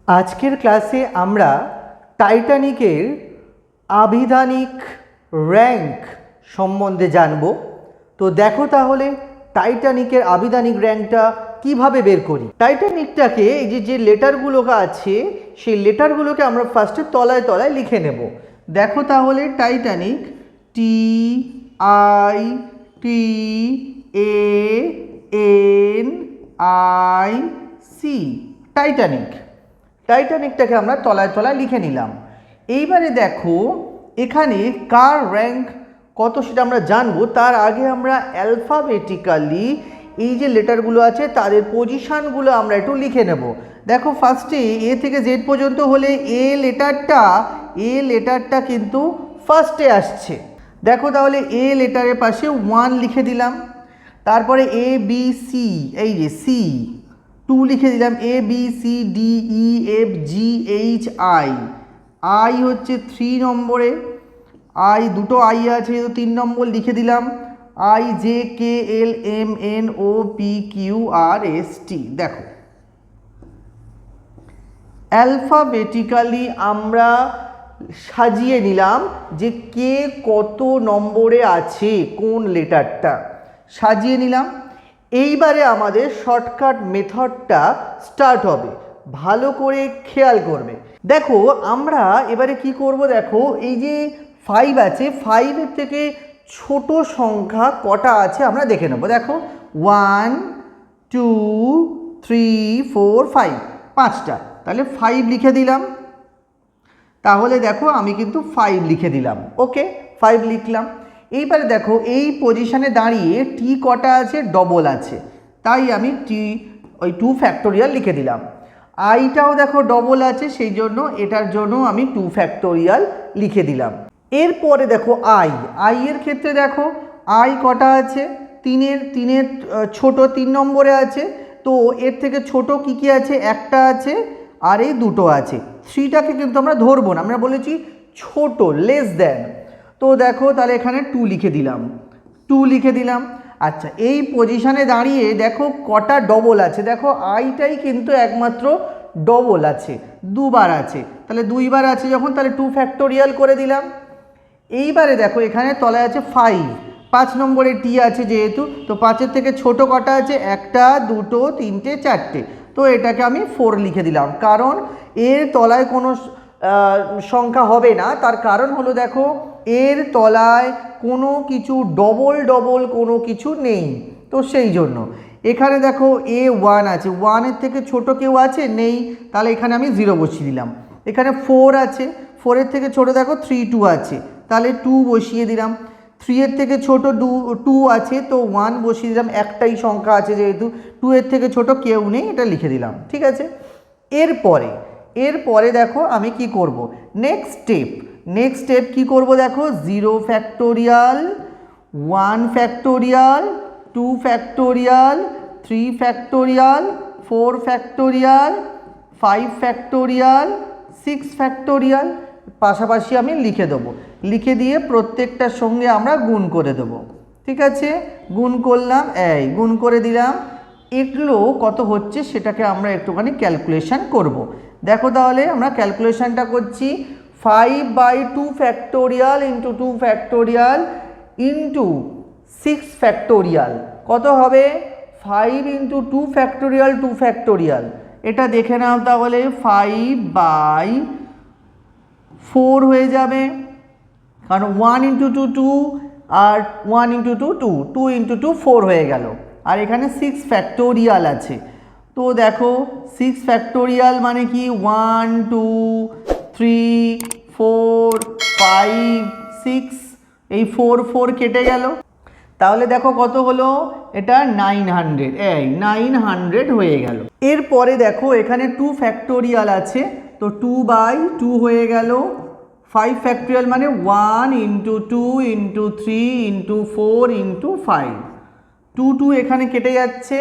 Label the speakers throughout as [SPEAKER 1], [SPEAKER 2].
[SPEAKER 1] আজকের ক্লাসে আমরা টাইটানিকের আভিধানিক র্যাঙ্ক সম্বন্ধে জানব। তো দেখো তাহলে টাইটানিকের আভিধানিক র্যাঙ্কটা কিভাবে বের করি। টাইটানিকটাকে এই যে লেটারগুলো আছে সেই লেটারগুলোকে আমরা ফার্স্টে তলায় তলায় লিখে নেব। দেখো তাহলে টাইটানিক TITANIC টাইটানিকটাকে আমরা তলায় তলায় লিখে নিলাম। এইবারে দেখো এখানে কার র্যাঙ্ক কত সেটা আমরা জানবো। তার আগে আমরা অ্যালফাবেটিক্যালি এই যে লেটারগুলো আছে তাদের পজিশানগুলো আমরা একটু লিখে নেব। দেখো ফার্স্টে এ থেকে জেড পর্যন্ত হলে এ লেটারটা কিন্তু ফার্স্টে আসছে। দেখো তাহলে এ লেটারের পাশে 1 লিখে দিলাম। তারপরে ABC, এই যে C 2 লিখে দিলাম। ABCDEFGHI, I হচ্ছে 3 নম্বরে, I দুটো I আছে 3 নম্বর লিখে দিলাম। IJKLMNOPQRST। দেখো অ্যালফাবেটিক্যালি আমরা সাজিয়ে নিলাম যে কে কত নম্বরে আছে, কোন লেটারটা সাজিয়ে নিলাম। এইবারে আমাদের শর্টকাট মেথডটা স্টার্ট হবে, ভালো করে খেয়াল করবে। দেখো আমরা এবারে কি করব, দেখো এই যে 5 আছে, 5-এর থেকে ছোট সংখ্যা কটা আছে আমরা দেখে নেব। দেখো 1 2 3 4 5, 5টা, তাহলে 5 লিখে দিলাম। তাহলে দেখো আমি কিন্তু 5 লিখে দিলাম। ওকে, 5 লিখলাম। এইবারে দেখো এই পজিশানে দাঁড়িয়ে টি কটা আছে, ডবল আছে, তাই আমি ওই 2 ফ্যাক্টোরিয়াল লিখে দিলাম। আইটাও দেখো ডবল আছে, সেই জন্য এটার জন্য আমি 2 ফ্যাক্টোরিয়াল লিখে দিলাম। এরপরে দেখো আই এর ক্ষেত্রে দেখো আই কটা আছে, তিনের ছোট 3 নম্বরে আছে। তো এর থেকে ছোট কি আছে, একটা আছে আর এই দুটো আছে। 3টাকে কিন্তু আমরা ধরবো না, আমরা বলেছি ছোট, লেস দেন। তো দেখো তাহলে এখানে 2 লিখে দিলাম। আচ্ছা, এই পজিশানে দাঁড়িয়ে দেখো কটা ডবল আছে। দেখো আইটাই কিন্তু একমাত্র ডবল আছে, দুবার আছে, তাহলে 2 বার আছে যখন, তাহলে 2 ফ্যাক্টোরিয়াল করে দিলাম। এইবারে দেখো এখানে তলায় আছে 5 নম্বরে টি আছে যেহেতু, তো 5-এর থেকে ছোট কটা আছে, একটা, দুটো, তিনটে, চারটে। তো এটাকে আমি 4 লিখে দিলাম, কারণ এর তলায় কোনো সংখ্যা হবে না। তার কারণ হলো দেখো এর তলায় কোনো কিছু ডবল কোনো কিছু নেই, তো সেই জন্য। এখানে দেখো A1 আছে, 1-এর থেকে ছোট কেউ আছে, নেই, তাহলে এখানে আমি 0 বসিয়ে দিলাম। এখানে 4 আছে, 4-এর থেকে ছোট দেখো 3 2 আছে, তাহলে 2 বসিয়ে দিলাম। 3-এর থেকে ছোট 2 আছে, তো 1 বসিয়ে দিলাম, একটাই সংখ্যা আছে যেহেতু। 2-এর থেকে ছোট কেউ নেই, এটা লিখে দিলাম। ঠিক আছে, এরপরে দেখো আমি কি করব, নেক্সট স্টেপ কি করব, দেখো 0 factorial, 1 factorial, 2 factorial, 3 factorial, 4 factorial, 5 factorial, 6 factorial পাশাপাশি আমি লিখে দেবো। লিখে দিয়ে প্রত্যেকটার সঙ্গে আমরা গুণ করে দেবো। ঠিক আছে, গুণ করলাম, গুণ করে দিলাম। এগুলো কত হচ্ছে সেটাকে আমরা একটুখানি ক্যালকুলেশন করব। দেখো তাহলে আমরা ক্যালকুলেশনটা করছি। 5/2 factorial into 2 factorial into 6 factorial কত হবে, 5 ইন্টু 2 ফ্যাক্টোরিয়াল 2 ফ্যাক্টোরিয়াল। এটা দেখে নাও তাহলে 5/4 হয়ে যাবে, কারণ 1 ইন্টু 2 2 আর 1 ইন্টু 2 2, 2 ইন্টু 2 4 হয়ে গেল। আর এখানে 6 ফ্যাক্টোরিয়াল আছে, তো দেখো 6 ফ্যাক্টোরিয়াল মানে কি 1 2 3 4 5 6, এই 4 কেটে গেল। তাহলে দেখো কত হলো, এটা 900 হয়ে গেল। এরপরে দেখো এখানে 2 ফ্যাক্টোরিয়াল আছে, তো 2/2 হয়ে গেল। 5 ফ্যাক্টোরিয়াল মানে 1 ইন্টু 2 ইন্টু 3 ইন্টু 4 ইন্টু 5, 2 এখানে কেটে যাচ্ছে,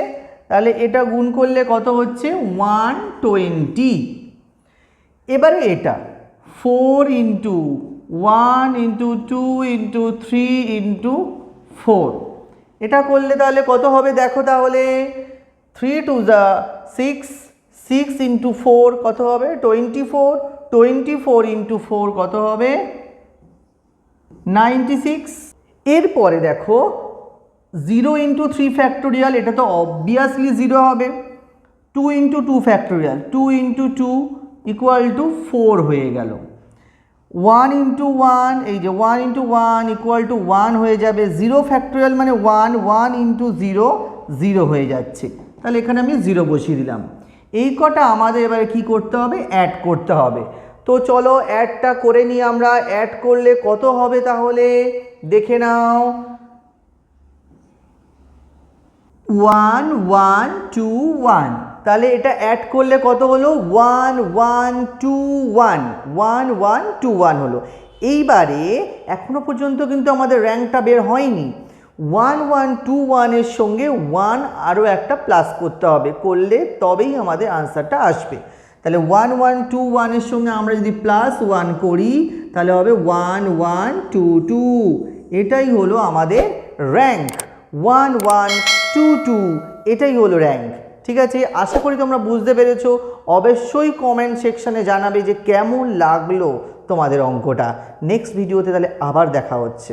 [SPEAKER 1] তাহলে এটা গুণ করলে কত হচ্ছে 120। এবারে এটা 4 ইন্টু 1 ইন্টু 2 ইন্টু 3 ইন্টু 4, এটা করলে তাহলে কত হবে, দেখো তাহলে 3 2 6, 6 ইন্টু 4 কত হবে 24, 24 ইন্টু 4 কত হবে 96। এরপরে দেখো 0 ইন্টু 3 ফ্যাক্টোরিয়াল, এটা তো অবভিয়াসলি 0 হবে। 2 into 2 factorial, 2 into 2 equal to 4 হয়ে গেল। 1 ইন্টু 1, এই যে 1 ইন্টু 1 ইকুয়াল টু 1 হয়ে যাবে। 0 ফ্যাক্টোরিয়াল মানে 1, 1 ইন্টু 0 0 হয়ে যাচ্ছে, তাহলে এখানে আমি 0 বসিয়ে দিলাম। এই কটা আমাদের এবারে কি করতে হবে, অ্যাড করতে হবে। তো চলো অ্যাডটা করে নিই আমরা। অ্যাড করলে কত হবে তাহলে দেখে নাও। 1 1 2 1, তাহলে এটা অ্যাড করলে কত হলো 1 1 2 1, 1 1 2 1 হলো। এইবারে এখনো পর্যন্ত কিন্তু আমাদের র্যাঙ্কটা বের হয়নি। 1 1 2 1 এর সঙ্গে 1 আরও একটা প্লাস করতে হবে, করলে তবেই আমাদের আনসারটা আসবে। তাহলে 1 1 2 1 এর সঙ্গে আমরা যদি প্লাস 1 করি তাহলে হবে 1 1 2 2, এটাই হলো আমাদের র্যাঙ্ক। 1 1 2 2, এটাই হলো র্যাঙ্ক। ঠিক আছে, আশা করি তোমরা বুঝতে পেরেছো। অবশ্যই কমেন্ট সেকশানে জানাবে যে কেমন লাগলো তোমাদের অঙ্কটা। নেক্সট ভিডিওতে তাহলে আবার দেখা হচ্ছে।